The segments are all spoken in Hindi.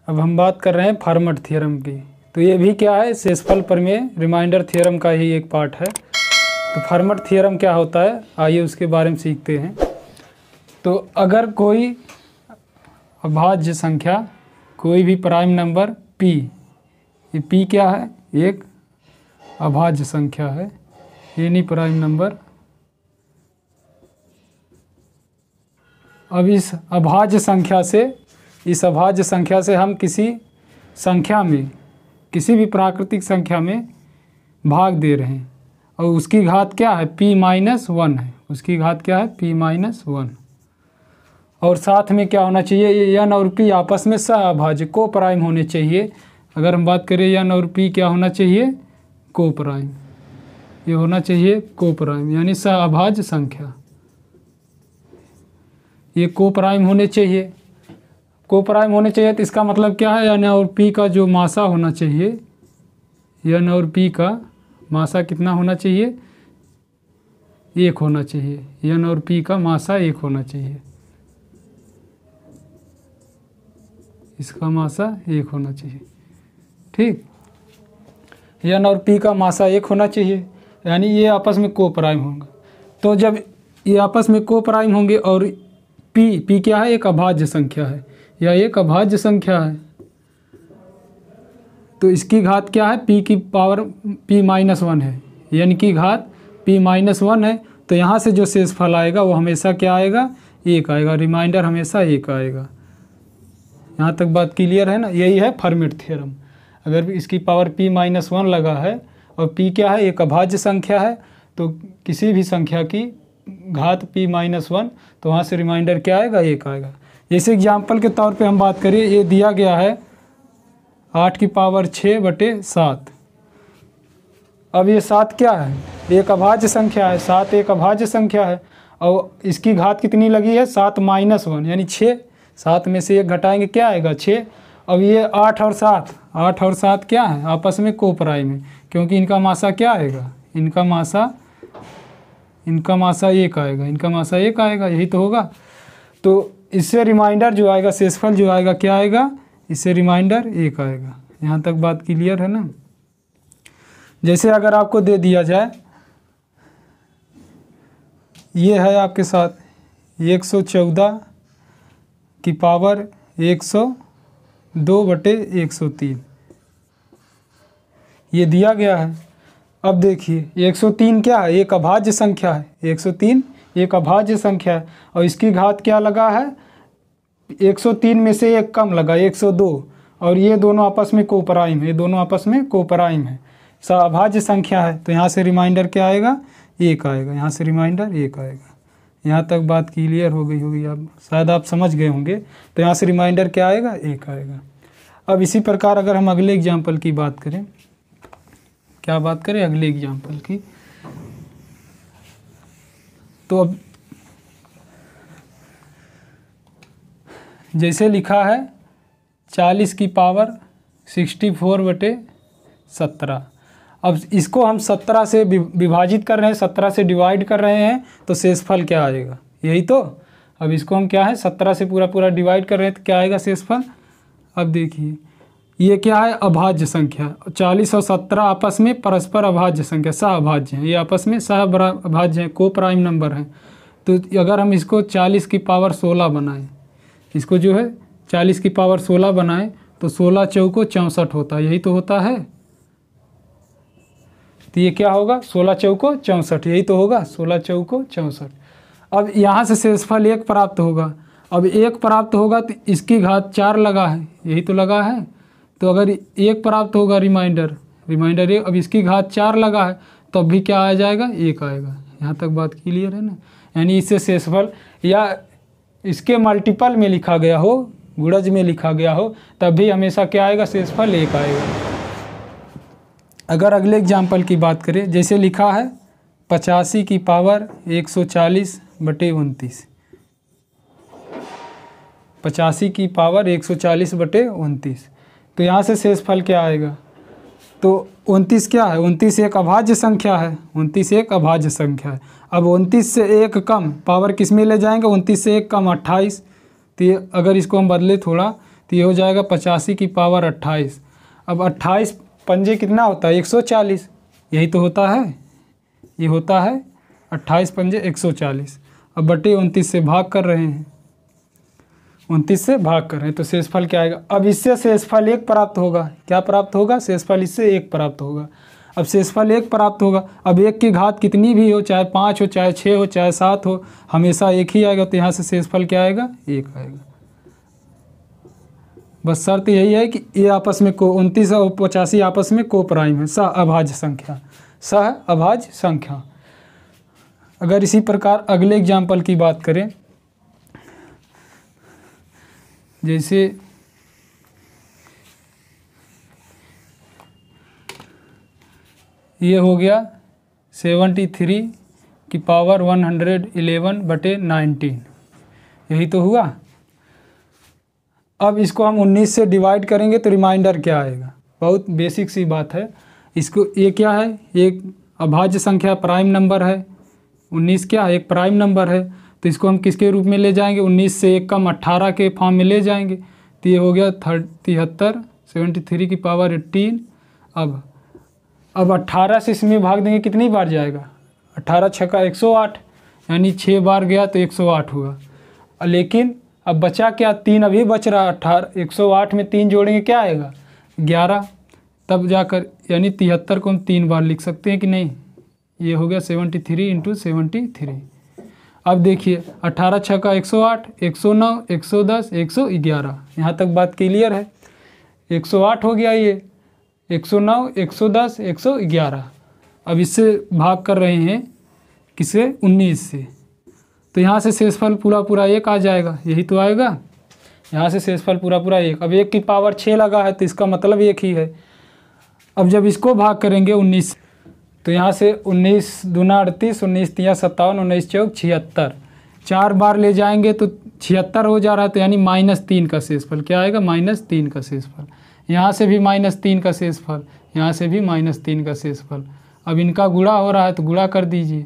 अब हम बात कर रहे हैं फर्मट थ्योरम की। तो ये भी क्या है, शेषफल प्रमेय रिमाइंडर थ्योरम का ही एक पार्ट है। तो फर्मट थ्योरम क्या होता है, आइए उसके बारे में सीखते हैं। तो अगर कोई अभाज्य संख्या, कोई भी प्राइम नंबर p, ये p क्या है, एक अभाज्य संख्या है, एनी प्राइम नंबर। अब इस अभाज्य संख्या से हम किसी संख्या में, किसी भी प्राकृतिक संख्या में भाग दे रहे हैं और उसकी घात क्या है, p-1 है। उसकी घात क्या है, p-1। और साथ में क्या होना चाहिए, ये n और p आपस में सहअभाज्य को प्राइम होने चाहिए। अगर हम बात करें n और p क्या होना चाहिए, को प्राइम। ये होना चाहिए को प्राइम, यानी सहअभाज्य संख्या, ये को प्राइम होने चाहिए। को प्राइम होने चाहिए तो इसका मतलब क्या है, n और p का जो मासा होना चाहिए, n और p का मासा कितना होना चाहिए, 1 होना चाहिए। n और p का मासा 1 होना चाहिए, इसका मासा 1 होना चाहिए। ठीक, n और p का मासा 1 होना चाहिए, यानी ये आपस में को प्राइम होंगे। तो जब ये आपस में को प्राइम होंगे और p क्या है, एक अभाज्य संख्या है, या एक अभाज्य संख्या है, तो इसकी घात क्या है, p की पावर p-1 है, n की घात p-1 है। तो यहाँ से जो शेषफल आएगा वो हमेशा क्या आएगा, 1 आएगा, रिमाइंडर हमेशा 1 आएगा। यहाँ तक बात क्लियर है ना, यही है फर्मट थ्योरम। अगर इसकी पावर p-1 लगा है और p क्या है, एक अभाज्य संख्या है, तो किसी भी संख्या की घात p-1, तो वहाँ से रिमाइंडर क्या आएगा, 1 आएगा। जैसे एग्जाम्पल के तौर पे हम बात करें, ये दिया गया है 8 की पावर 6/7। अब ये 7 क्या है, एक अभाज्य संख्या है, 7 एक अभाज्य संख्या है और इसकी घात कितनी लगी है, 7-1 यानी 6। 7 में से 1 घटाएंगे क्या आएगा, 6। अब ये 8 और 7 क्या है, आपस में को प्राइम है, क्योंकि इनका मासा क्या आएगा, इनका मासा 1 आएगा, इनका मासा 1 आएगा, यही तो होगा। तो इससे रिमाइंडर जो आएगा, शेषफल जो आएगा क्या आएगा, इससे रिमाइंडर 1 आएगा। यहाँ तक बात क्लियर है ना। जैसे अगर आपको दे दिया जाए, ये है आपके साथ 114 की पावर 102/103, ये दिया गया है। अब देखिए 103 क्या है, एक अभाज्य संख्या है, 103 एक अभाज्य संख्या है और इसकी घात क्या लगा है, 103 में से 1 कम लगा, 102, और ये दोनों आपस में को प्राइम है, ये दोनों आपस में को प्राइम है, सहअभाज्य संख्या है। तो यहाँ से रिमाइंडर क्या आएगा, 1 आएगा, यहाँ से रिमाइंडर 1 आएगा। यहाँ तक बात क्लियर हो गई होगी, आप शायद आप समझ गए होंगे। तो यहाँ से रिमाइंडर क्या आएगा, 1 आएगा। अब इसी प्रकार अगर हम अगले एग्जाम्पल की बात करें, क्या बात करें, अगले एग्जाम्पल की, तो अब जैसे लिखा है 40 की पावर 64/17। अब इसको हम 17 से विभाजित कर रहे हैं, 17 से डिवाइड कर रहे हैं, तो शेषफल क्या आएगा, यही तो। अब इसको हम क्या है, 17 से पूरा डिवाइड कर रहे हैं, तो क्या आएगा शेषफल। अब देखिए ये क्या है, अभाज्य संख्या, 40 और 17 आपस में परस्पर अभाज्य संख्या, सहअभाज्य हैं, ये आपस में सहअभाज्य हैं, को प्राइम नंबर हैं। तो अगर हम इसको 40 की पावर 16 बनाएं, इसको जो है 40 की पावर 16 बनाएं, तो 16 चौको 64 होता है, यही तो होता है। तो ये क्या होगा, 16 चौको 64, यही तो होगा, 16 चौको 64। अब यहाँ से शेषफल 1 प्राप्त होगा। अब 1 प्राप्त होगा तो इसकी घात 4 लगा है, यही तो लगा है। तो अगर 1 प्राप्त होगा रिमाइंडर 1, अब इसकी घात 4 लगा है, तो अब भी क्या आ जाएगा, 1 आएगा। यहाँ तक बात क्लियर है ना। यानी इससे शेषफल या इसके मल्टीपल में लिखा गया हो, गुणज में लिखा गया हो, तब भी हमेशा क्या आएगा, शेषफल 1 आएगा। अगर अगले एग्जाम्पल की बात करें, जैसे लिखा है 85 की पावर 140/29, 85 की पावर 140/29, तो यहाँ से शेषफल क्या आएगा, तो 29 क्या है, 29 एक अभाज्य संख्या है, 29 एक अभाज्य संख्या है। अब 29 से 1 कम पावर किस में ले जाएंगे, 29 से 1 कम 28। तो ये अगर इसको हम बदले थोड़ा, तो ये हो जाएगा 85 की पावर 28। अब 28 पंजे कितना होता है 140, यही तो होता है, ये होता है 28 पंजे 140। अब बटे 29 से भाग कर रहे हैं, 29 से भाग कर रहे हैं, तो शेषफल क्या आएगा। अब इससे शेषफल 1 प्राप्त होगा। क्या प्राप्त होगा, शेषफल इससे 1 प्राप्त होगा। अब शेषफल 1 प्राप्त होगा। अब 1 की घात कितनी भी हो, चाहे 5 हो, चाहे 6 हो, चाहे 7 हो, हमेशा 1 ही आएगा। तो यहाँ से शेषफल क्या आएगा, 1 आएगा। बस शर्त यही है कि ये आपस में 29 और 85 आपस में को प्राइम है, सह अभाज्य संख्या, सह अभाज्य संख्या। अगर इसी प्रकार अगले एग्जाम्पल की बात करें, जैसे ये हो गया 73 की पावर 111 बटे 19, यही तो हुआ। अब इसको हम 19 से डिवाइड करेंगे तो रिमाइंडर क्या आएगा, बहुत बेसिक सी बात है। इसको ये क्या है, एक अभाज्य संख्या प्राइम नंबर है, 19 क्या एक प्राइम नंबर है, तो इसको हम किसके रूप में ले जाएंगे, 19 से 1 कम 18 के फॉर्म में ले जाएंगे। तो ये हो गया 73, 73 की पावर 18। अब 18 से इसमें भाग देंगे, कितनी बार जाएगा, 18 छक्का 108, यानी 6 बार गया तो 108 हुआ। लेकिन अब बचा क्या, 3 अभी बच रहा, 108 में 3 जोड़ेंगे क्या आएगा, 11, तब जाकर यानी 73 को हम 3 बार लिख सकते हैं कि नहीं। ये हो गया 73 × 73। अब देखिए 18 छक्का 108, 109, 110, 111, यहाँ तक बात क्लियर है। 108 हो गया ये, 109, 110, 111। अब इससे भाग कर रहे हैं किसे, 19 से, तो यहाँ से शेषफल पूरा पूरा 1 आ जाएगा, यही तो आएगा। यहाँ से शेषफल पूरा पूरा 1। अब 1 की पावर 6 लगा है तो इसका मतलब 1 ही है। अब जब इसको भाग करेंगे 19, तो यहाँ से 19 दूना 38, 19 तिया 57, 19 चौक 76, 4 बार ले जाएंगे तो 76 हो जा रहा है, तो यानी -3 का शेषफल क्या आएगा, -3 का शेषफल। यहाँ से भी -3 का शेषफल, यहाँ से भी -3 का शेषफल। अब इनका गुणा हो रहा है तो गुणा कर दीजिए।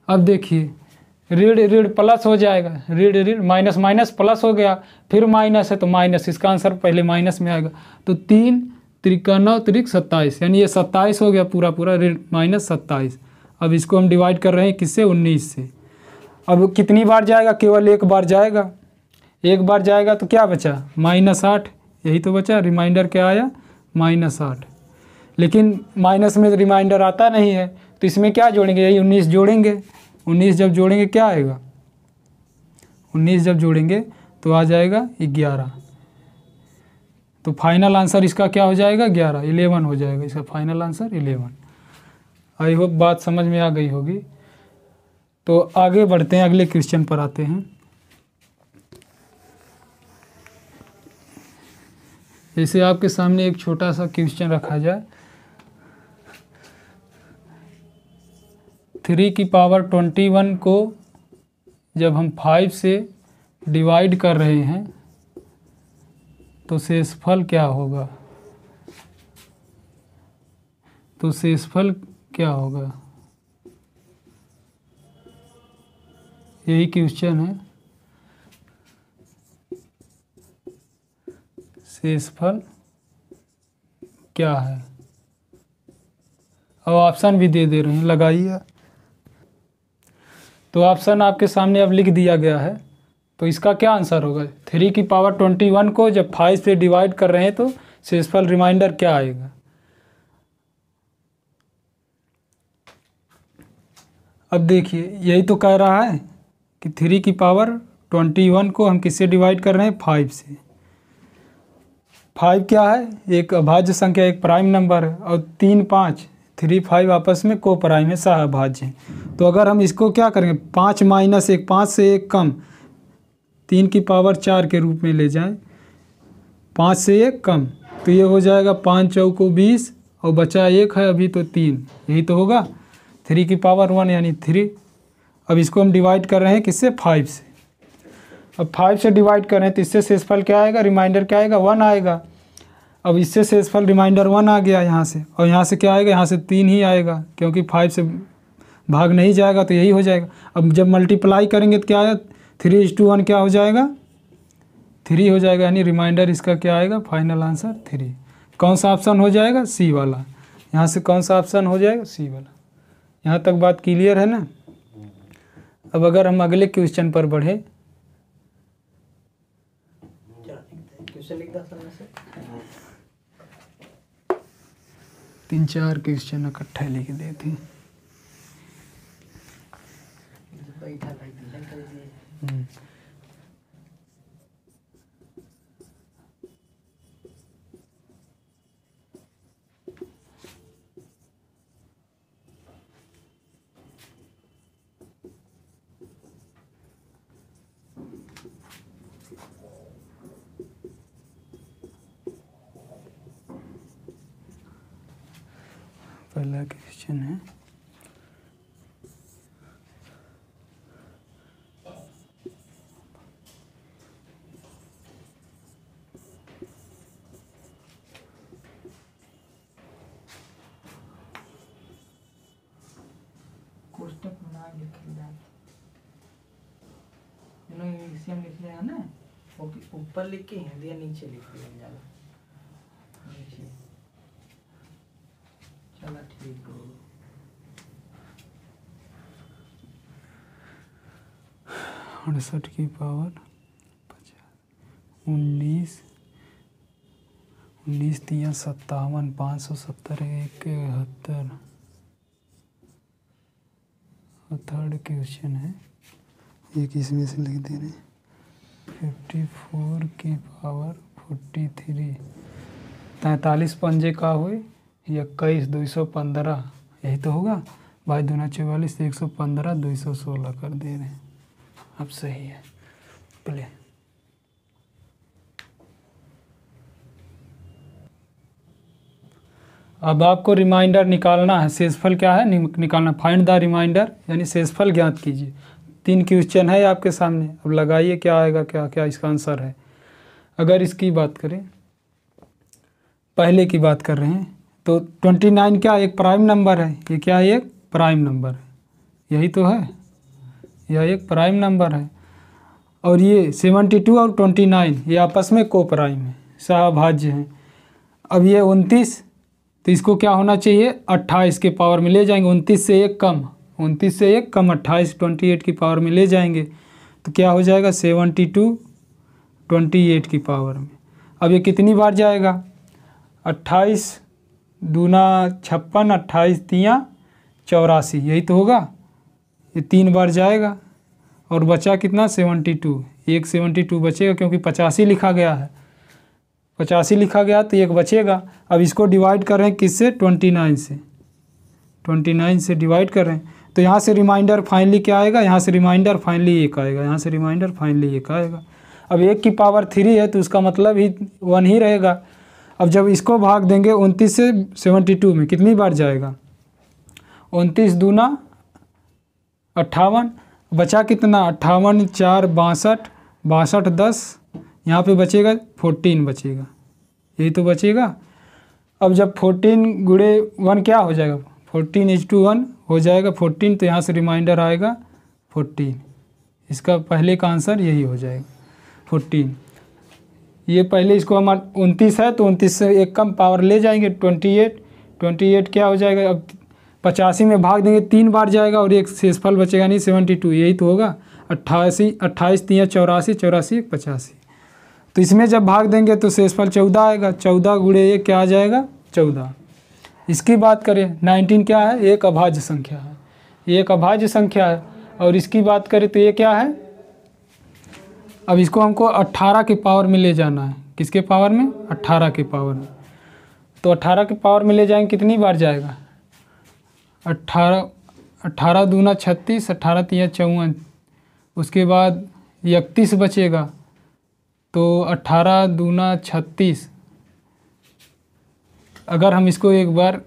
अब देखिए ऋण ऋण प्लस हो जाएगा, ऋण ऋण माइनस माइनस प्लस हो गया, फिर माइनस है तो माइनस, इसका आंसर पहले माइनस में आएगा। तो 3 त्रिका 9 त्रिक 27, यानी ये 27 हो गया पूरा पूरा, ऋण -27। अब इसको हम डिवाइड कर रहे हैं किससे, 19 से। अब कितनी बार जाएगा, केवल 1 बार जाएगा। 1 बार जाएगा तो क्या बचा, -8, यही तो बचा। रिमाइंडर क्या आया, -8। लेकिन माइनस में रिमाइंडर आता नहीं है, तो इसमें क्या जोड़ेंगे, यही 19 जोड़ेंगे। 19 जब जोड़ेंगे क्या आएगा, 19 जब जोड़ेंगे तो आ जाएगा 11। तो फाइनल आंसर इसका क्या हो जाएगा, 11 हो जाएगा इसका फाइनल आंसर 11। आई होप बात समझ में आ गई होगी। तो आगे बढ़ते हैं, अगले क्वेश्चन पर आते हैं। जैसे आपके सामने एक छोटा सा क्वेश्चन रखा जाए, 3 की पावर 21 को जब हम 5 से डिवाइड कर रहे हैं तो शेषफल क्या होगा, तो शेषफल क्या होगा, यही क्वेश्चन है। शेषफल क्या है, अब ऑप्शन भी दे रहे हैं, लगाइए। तो ऑप्शन आपके सामने अब लिख दिया गया है। तो इसका क्या आंसर होगा, 3 की पावर 21 को जब 5 से डिवाइड कर रहे हैं तो शेषफल रिमाइंडर क्या आएगा। अब देखिए यही तो कह रहा है कि 3 की पावर 21 को हम किससे डिवाइड कर रहे हैं, 5 से। 5 क्या है, एक अभाज्य संख्या, एक प्राइम नंबर है, और 3, 5, 3, 5 आपस में को प्राइम है, सह अभाज्य है। तो अगर हम इसको क्या करेंगे, 5 - 1, 5 से 1 कम, 3 की पावर 4 के रूप में ले जाएं, 5 से 1 कम, तो ये हो जाएगा 5 चौको 20, और बचा 1 है अभी तो 3, यही तो होगा। 3 की पावर 1 यानी 3। अब इसको हम डिवाइड कर रहे हैं किससे, 5 से। अब 5 से डिवाइड कर रहे हैं तो इससे शेषफल क्या आएगा, रिमाइंडर क्या आएगा, 1 आएगा। अब इससे शेषफल रिमाइंडर 1 आ गया यहाँ से, और यहाँ से क्या आएगा, यहाँ से 3 ही आएगा, क्योंकि 5 से भाग नहीं जाएगा तो यही हो जाएगा। अब जब मल्टीप्लाई करेंगे तो क्या आएगा, 3:1 क्या हो जाएगा, 3 हो जाएगा, यानी रिमाइंडर इसका क्या आएगा, फाइनल आंसर 3। कौन सा ऑप्शन हो जाएगा, सी वाला। यहाँ से कौन सा ऑप्शन हो जाएगा, सी वाला। यहाँ तक बात क्लियर है ना। अब अगर हम अगले क्वेश्चन पर बढ़े, क्वेश्चन लिख दो सामने से। 3-4 क्वेश्चन इकट्ठे लिख देते हैं। बैठा भाई डिजाइन कर दिए। पहला क्वेश्चन है, कोष्टक बना लिख लिया, इसे हम लिख लिया है ना, ऊपर लिख के हिंदी या नीचे लिख लिया ज्यादा नीचे। चलो ठीक हो। 68 की पावर 50, 19 3 57, 570, 71। थर्ड क्वेश्चन है, एक इसमें से लिख दे रहे हैं, 54 की पावर 43, 43 पंजे का हुए 21, 215, यही तो होगा। भाई 2 44, 115, 216 कर दे रहे हैं। अब सही है, प्ले। अब आपको रिमाइंडर निकालना है, शेषफल क्या है निकालना, फाइंड द रिमाइंडर, यानी शेषफल ज्ञात कीजिए। 3 क्वेश्चन है आपके सामने, अब लगाइए क्या आएगा, क्या क्या इसका आंसर है। अगर इसकी बात करें, पहले की बात कर रहे हैं, तो 29 क्या एक प्राइम नंबर है, ये क्या है, एक प्राइम नंबर है, यही तो है, यह एक प्राइम नंबर है। और ये 72 और 29 ये आपस में को प्राइम है, सहभाज्य हैं। अब ये 29, तो इसको क्या होना चाहिए, 28 के पावर में ले जाएंगे, 29 से 1 कम, 29 से 1 कम 28, 28 की पावर में ले जाएंगे, तो क्या हो जाएगा 72 28 की पावर में। अब ये कितनी बार जाएगा, 28 दूना 56, 28 तियाँ 84, यही तो होगा, ये 3 बार जाएगा। और बचा कितना, 72, एक 72 बचेगा, क्योंकि 85 लिखा गया है, 85 लिखा गया तो एक बचेगा। अब इसको डिवाइड कर रहे हैं किससे, 29 से, 29 से डिवाइड कर रहे हैं, तो यहाँ से रिमाइंडर फाइनली क्या आएगा, यहाँ से रिमाइंडर फाइनली 1 आएगा, यहाँ से रिमाइंडर फाइनली 1 आएगा। अब 1 की पावर 3 है तो उसका मतलब ही 1 ही रहेगा। अब जब इसको भाग देंगे 29 से 72 में, कितनी बार जाएगा, 29 दूना 58, बचा कितना, 58 4 62, 62 10, यहाँ पे बचेगा 14 बचेगा, यही तो बचेगा। अब जब 14 गुणे 1 क्या हो जाएगा, 14:1 हो जाएगा 14, तो यहाँ से रिमाइंडर आएगा 14, इसका पहले का आंसर यही हो जाएगा 14। ये पहले इसको हम 29 है तो 29 से 1 कम पावर ले जाएंगे, 28 क्या हो जाएगा, अब 85 में भाग देंगे 3 बार जाएगा और एक शेषफल बचेगा नहीं 72, यही तो होगा। 28 3 84, 84 1 85, तो इसमें जब भाग देंगे तो शेषफल 14 आएगा, 14 गुणे 1 क्या आ जाएगा, 14। इसकी बात करें 19 क्या है, एक अभाज्य संख्या है, एक अभाज्य संख्या है। और इसकी बात करें तो ये क्या है, अब इसको हमको 18 के पावर में ले जाना है, किसके पावर में, 18 के पावर में। तो 18 के पावर में ले जाएंगे, कितनी बार जाएगा, 18 दूना 36, 18 तिया 54, उसके बाद 31 बचेगा, तो 18 दूना 36, अगर हम इसको एक बार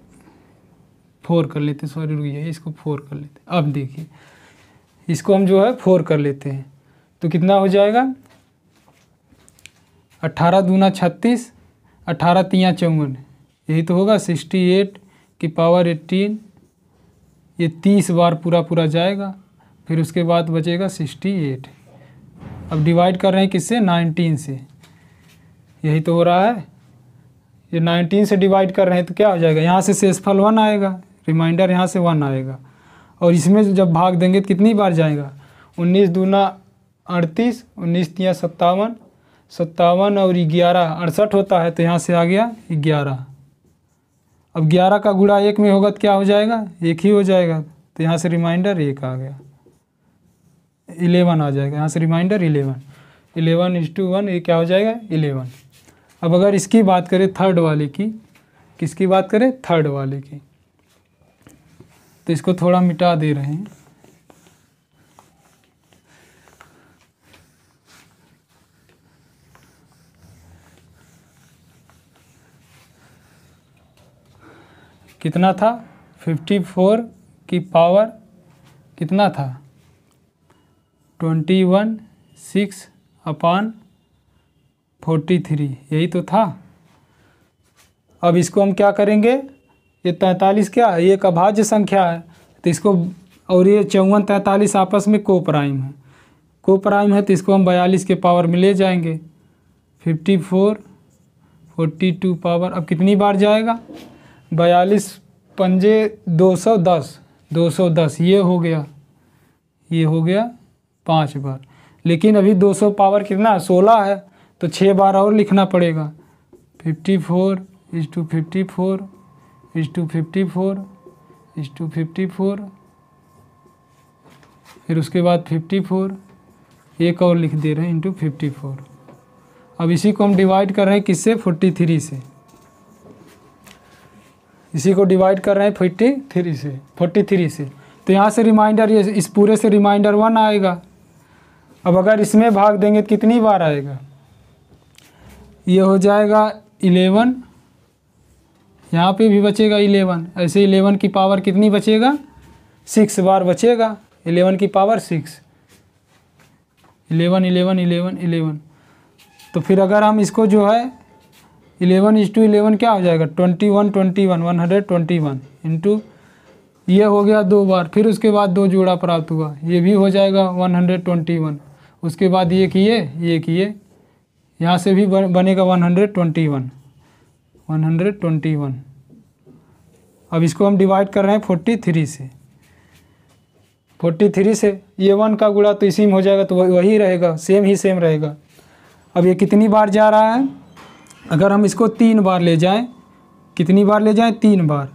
4 कर लेते, सॉरी रुकिए, इसको 4 कर लेते। अब देखिए इसको हम जो है 4 कर लेते हैं, तो कितना हो जाएगा, 18 दूना 36, 18 तिया 54, यही तो होगा 68 की पावर 18, ये 30 बार पूरा जाएगा, फिर उसके बाद बचेगा 68। अब डिवाइड कर रहे हैं किससे, 19 से, यही तो हो रहा है। ये 19 से डिवाइड कर रहे हैं तो क्या हो जाएगा, यहाँ से शेषफल 1 आएगा, रिमाइंडर यहाँ से 1 आएगा। और इसमें जब भाग देंगे तो कितनी बार जाएगा, 19 दूना 38, 19 तिया 57, 57 और 11 68 होता है, तो यहाँ से आ गया 11। अब 11 का गुणा 1 में होगा तो क्या हो जाएगा, 1 ही हो जाएगा, तो यहाँ से रिमाइंडर 1 आ गया, 11 आ जाएगा, यहाँ से रिमाइंडर 11/1, ये क्या हो जाएगा 11। अब अगर इसकी बात करें थर्ड वाले की, किसकी बात करें, थर्ड वाले की, तो इसको थोड़ा मिटा दे रहे हैं। कितना था, 54 की पावर कितना था, 21/6/43, यही तो था। अब इसको हम क्या करेंगे, ये 43 क्या है, ये एक अभाज्य संख्या है, तो इसको, और ये 54 43 आपस में कोप्राइम है, तो इसको हम 42 के पावर में ले जाएंगे। 54 42 पावर, अब कितनी बार जाएगा, 42 पंजे 210, ये हो गया 5 बार। लेकिन अभी 200 पावर कितना 16 है, तो 6 बार और लिखना पड़ेगा। 54:54:54:54, फिर उसके बाद 54, एक और लिख दे रहे हैं इंटू 54। अब इसी को हम डिवाइड कर रहे हैं किससे, 43 से, इसी को डिवाइड कर रहे हैं 43 से। तो यहाँ से रिमाइंडर, ये इस पूरे से रिमाइंडर 1 आएगा। अब अगर इसमें भाग देंगे तो कितनी बार आएगा, ये हो जाएगा 11, यहाँ पे भी बचेगा 11, ऐसे 11 की पावर कितनी बचेगा, 6 बार बचेगा, 11 की पावर 6, 11। तो फिर अगर हम इसको जो है 11:11 क्या हो जाएगा, 121 इंटू, ये हो गया 2 बार, फिर उसके बाद 2 जोड़ा प्राप्त हुआ, ये भी हो जाएगा 121, उसके बाद ये किए, यहाँ से भी बनेगा 121। अब इसको हम डिवाइड कर रहे हैं 43 से, ये 1 का गुणा तो इसी में हो जाएगा, तो वही रहेगा, सेम रहेगा। अब ये कितनी बार जा रहा है, अगर हम इसको 3 बार ले जाएं, कितनी बार ले जाएं, 3 बार,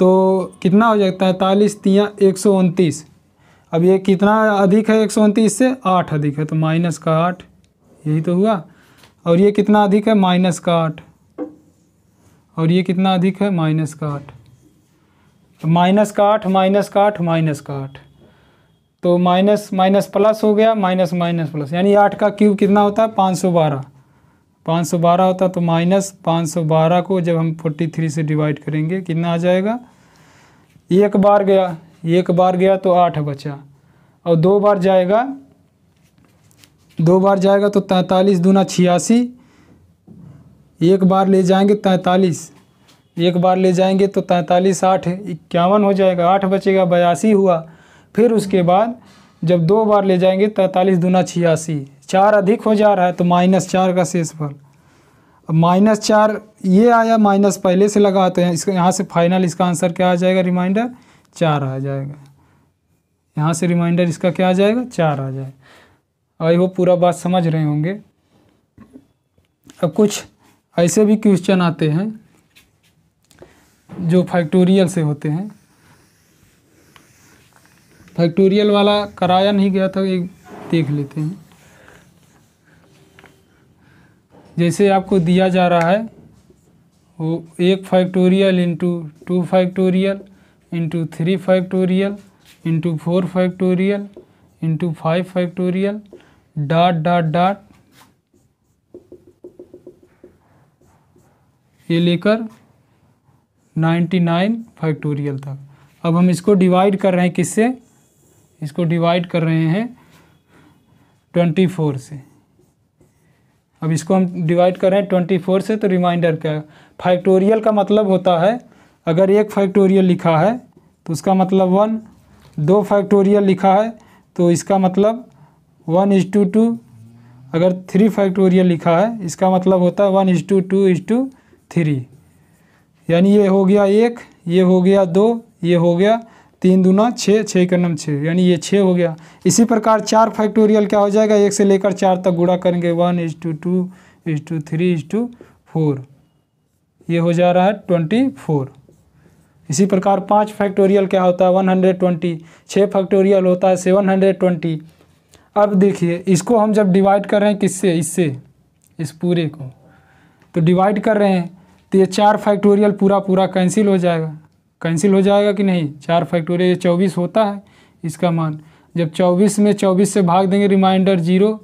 तो कितना हो जाता है, 43 तिया 129। अब ये कितना अधिक है 129 से, 8 अधिक है, तो माइनस का 8, यही तो हुआ। और ये कितना अधिक है, माइनस का 8, और ये कितना अधिक है, माइनस का 8, माइनस का 8, तो माइनस माइनस प्लस हो गया, माइनस प्लस, यानी 8 का क्यूब कितना होता है, 512 होता, तो माइनस 512 को जब हम 43 से डिवाइड करेंगे कितना आ जाएगा, एक बार गया तो 8 बचा, और 2 बार जाएगा तो 43 दूना 86, एक बार ले जाएंगे 43, एक बार ले जाएंगे तो 43 8 51 हो जाएगा, 8 बचेगा 82 हुआ। फिर उसके बाद जब 2 बार ले जाएंगे 43 दूना 86, 4 अधिक हो जा रहा है, तो -4 का शेषफल। अब -4 ये आया, माइनस पहले से लगा, तो इसको यहाँ से फाइनल इसका आंसर क्या आ जाएगा, रिमाइंडर 4 आ जाएगा, यहाँ से रिमाइंडर इसका क्या आ जाएगा, 4 आ जाएगा। आई होप पूरा बात समझ रहे होंगे। अब कुछ ऐसे भी क्वेश्चन आते हैं जो फैक्टोरियल से होते हैं। फैक्टोरियल वाला कराया नहीं गया था, एक देख लेते हैं। जैसे आपको दिया जा रहा है वो 1 factorial into 2 factorial into 3 factorial into 4 factorial into 5 factorial dot dot dot, ये लेकर 99 फैक्टोरियल तक। अब हम इसको डिवाइड कर रहे हैं किससे, इसको डिवाइड कर रहे हैं 24 से। अब इसको हम डिवाइड कर रहे हैं 24 से, तो रिमाइंडर क्या है, फैक्टोरियल का मतलब होता है अगर 1 फैक्टोरियल लिखा है तो उसका मतलब 1, 2 फैक्टोरियल लिखा है तो इसका मतलब 1:2, अगर 3 फैक्टोरियल लिखा है इसका मतलब होता है 1:2:3, यानी ये हो गया 1, ये हो गया 2, ये हो गया 3 दूना 6, 6 का 6, यानी ये 6 हो गया। इसी प्रकार 4 फैक्टोरियल क्या हो जाएगा, 1 से लेकर 4 तक गुणा करेंगे 1:2:3:4, ये हो जा रहा है 24। इसी प्रकार 5 फैक्टोरियल क्या होता है 120, 6 फैक्टोरियल होता है 720। अब देखिए इसको हम जब डिवाइड कर रहे हैं किससे, इससे, इस पूरे को तो डिवाइड कर रहे हैं तो ये 4 फैक्टोरियल पूरा कैंसिल हो जाएगा, कैंसिल हो जाएगा कि नहीं। 4 फैक्टोरियल 24 होता है इसका मान, जब 24 में 24 से भाग देंगे रिमाइंडर 0।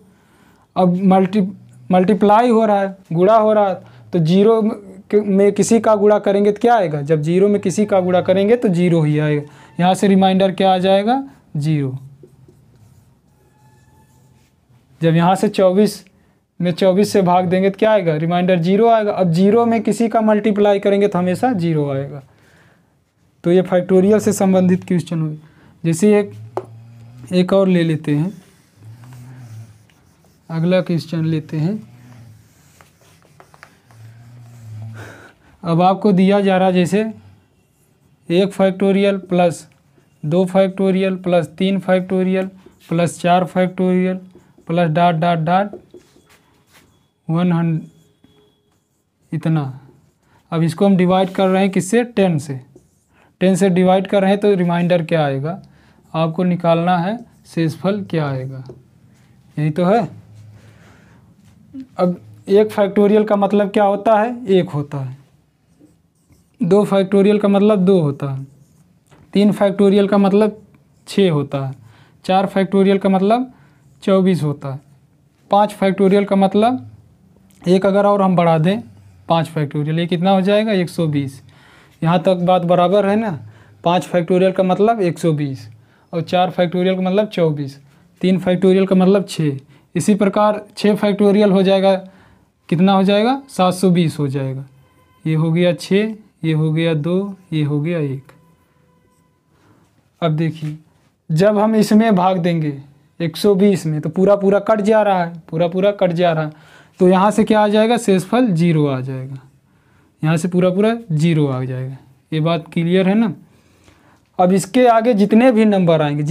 अब मल्टीप्लाई हो रहा है, गुणा हो रहा है, तो 0 में किसी का गुणा करेंगे तो क्या आएगा, जब 0 में किसी का गुणा करेंगे तो 0 ही आएगा। यहाँ से रिमाइंडर क्या आ जाएगा 0। जब यहाँ से 24 में 24 से भाग देंगे तो क्या आएगा, रिमाइंडर 0 आएगा। अब 0 में किसी का मल्टीप्लाई करेंगे तो हमेशा 0 आएगा। तो ये फैक्टोरियल से संबंधित क्वेश्चन हुए। जैसे एक और ले लेते हैं, अगला क्वेश्चन लेते हैं। अब आपको दिया जा रहा जैसे 1 factorial plus 2 factorial plus 3 factorial plus 4 factorial plus dot dot dot 100 इतना। अब इसको हम डिवाइड कर रहे हैं किससे, 10 से। 10 से डिवाइड कर रहे हैं तो रिमाइंडर क्या आएगा, आपको निकालना है शेषफल क्या आएगा, यही तो है। अब 1 फैक्टोरियल का मतलब क्या होता है, 1 होता है। 2 फैक्टोरियल का मतलब 2 होता है। 3 फैक्टोरियल का मतलब 6 होता है। 4 फैक्टोरियल का मतलब 24 होता है। 5 फैक्टोरियल का मतलब एक अगर और हम बढ़ा दें 5 फैक्टोरियल, ये कितना हो जाएगा 120। यहाँ तक बात बराबर है ना। 5 फैक्टोरियल का मतलब 120 और 4 फैक्टोरियल का मतलब 24, 3 फैक्टोरियल का मतलब 6। इसी प्रकार 6 फैक्टोरियल हो जाएगा, कितना हो जाएगा 720 हो जाएगा। ये हो गया 6, ये हो गया 2, ये हो गया 1। अब देखिए जब हम इसमें भाग देंगे 120 में तो पूरा कट जा रहा है, पूरा कट जा रहा है, तो यहाँ से क्या आ जाएगा, शेषफल 0 आ जाएगा। यहाँ से पूरा 0 आ जाएगा। ये बात क्लियर है ना। अब इसके आगे जितने भी नंबर आएंगे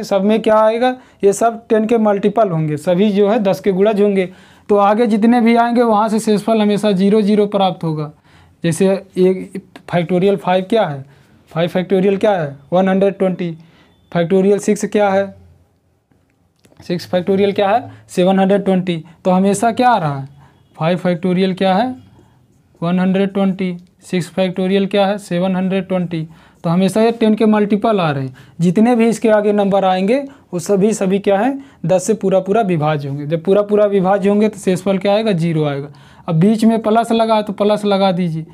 सब में क्या आएगा, ये सब 10 के मल्टीपल होंगे, सभी जो है 10 के गुणज होंगे। तो आगे जितने भी आएंगे वहाँ से शेषफल हमेशा 0 0 प्राप्त होगा। जैसे एक फैक्टोरियल 5 क्या है, 5 फैक्टोरियल क्या है 120, फैक्टोरियल 6 क्या है, 6 फैक्टोरियल क्या है 720। तो हमेशा क्या आ रहा है, 5 फैक्टोरियल क्या है 120, 6 फैक्टोरियल क्या है 720। तो हमेशा ये 10 के मल्टीपल आ रहे हैं। जितने भी इसके आगे नंबर आएंगे वो सभी क्या है 10 से पूरा विभाज्य होंगे। जब पूरा विभाज्य होंगे तो शेषफल क्या आएगा 0 आएगा। अब बीच में प्लस लगा तो प्लस लगा दीजिए,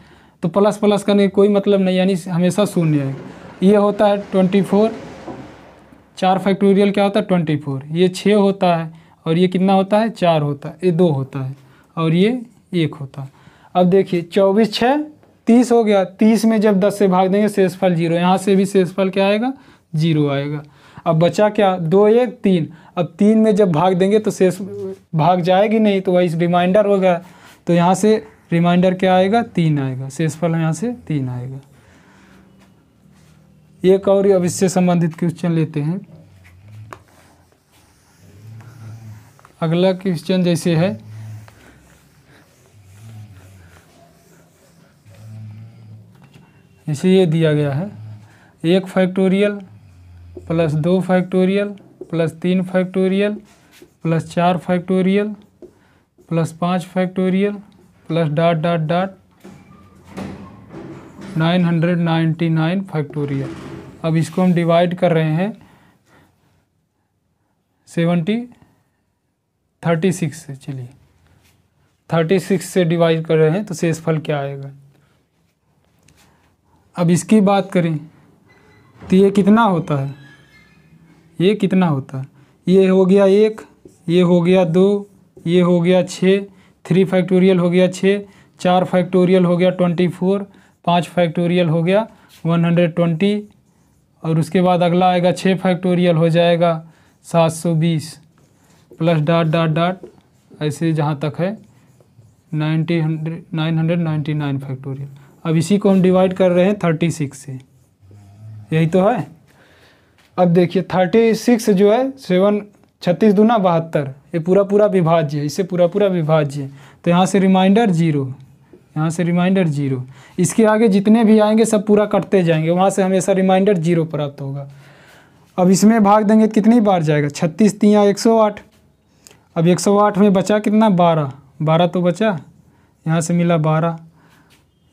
तो प्लस करने का कोई मतलब नहीं, यानी हमेशा शून्य आएगा। ये होता है 24, 4 फैक्टोरियल क्या होता है 24, ये 6 होता है और ये कितना होता है 4 होता है, ये 2 होता है और ये 1 होता है। अब देखिए 24 6 30 हो गया। 30 में जब 10 से भाग देंगे शेषफल 0, यहाँ से भी शेषफल क्या आएगा 0 आएगा। अब बचा क्या 2 1 3। अब 3 में जब भाग देंगे तो शेष भाग जाएगी नहीं, तो वही रिमाइंडर होगा। तो यहाँ से रिमाइंडर क्या आएगा 3 आएगा, शेषफल यहाँ से 3 आएगा। एक और अब इससे संबंधित क्वेश्चन लेते हैं। अगला क्वेश्चन जैसे है इसे ये दिया गया है 1 factorial plus 2 factorial plus 3 factorial plus 4 factorial plus 5 factorial plus dot dot dot 999 factorial. अब इसको हम डिवाइड कर रहे हैं 36 से। चलिए 36 से डिवाइड कर रहे हैं तो शेषफल क्या आएगा। अब इसकी बात करें तो ये कितना होता है, ये कितना होता है, ये हो गया 1, ये हो गया 2, ये हो गया 6, 3 फैक्टोरियल हो गया 6, 4 फैक्टोरियल हो गया 24, 5 फैक्टोरियल हो गया 120 और उसके बाद अगला आएगा 6 फैक्टोरियल हो जाएगा 720। प्लस डॉट डॉट डॉट ऐसे जहाँ तक है 999 फैक्टोरियल। अब इसी को हम डिवाइड कर रहे हैं 36 से, यही तो है। अब देखिए 36 जो है 7 36 दूना 72, ये पूरा पूरा विभाज्य है, इससे पूरा पूरा विभाज्य है। तो यहाँ से रिमाइंडर 0, यहाँ से रिमाइंडर 0। इसके आगे जितने भी आएंगे सब पूरा कटते जाएंगे, वहाँ से हमेशा रिमाइंडर 0 प्राप्त होगा। अब इसमें भाग देंगे तो कितनी बार जाएगा, 36 तियाँ 108। अब 108 में बचा कितना, 12, 12 तो बचा, यहाँ से मिला 12।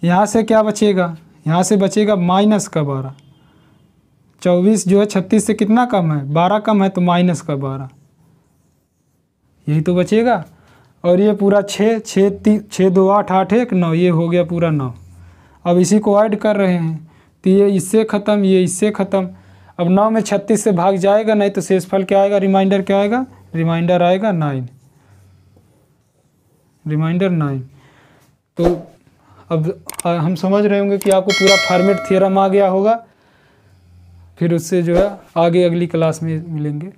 यहाँ से क्या बचेगा, यहाँ से बचेगा माइनस का 12। 24 जो है 36 से कितना कम है, 12 कम है, तो माइनस का 12, यही तो बचेगा। और ये पूरा 6 6 2 8 8 1 9, ये हो गया पूरा 9। अब इसी को ऐड कर रहे हैं तो ये इससे ख़त्म, ये इससे ख़त्म। अब 9 में 36 से भाग जाएगा नहीं, तो शेषफल क्या आएगा, रिमाइंडर क्या आएगा, रिमाइंडर आएगा 9, रिमाइंडर 9। तो अब हम समझ रहे होंगे कि आपको पूरा फॉर्मेट थ्योरम आ गया होगा। फिर उससे जो है आगे अगली क्लास में मिलेंगे।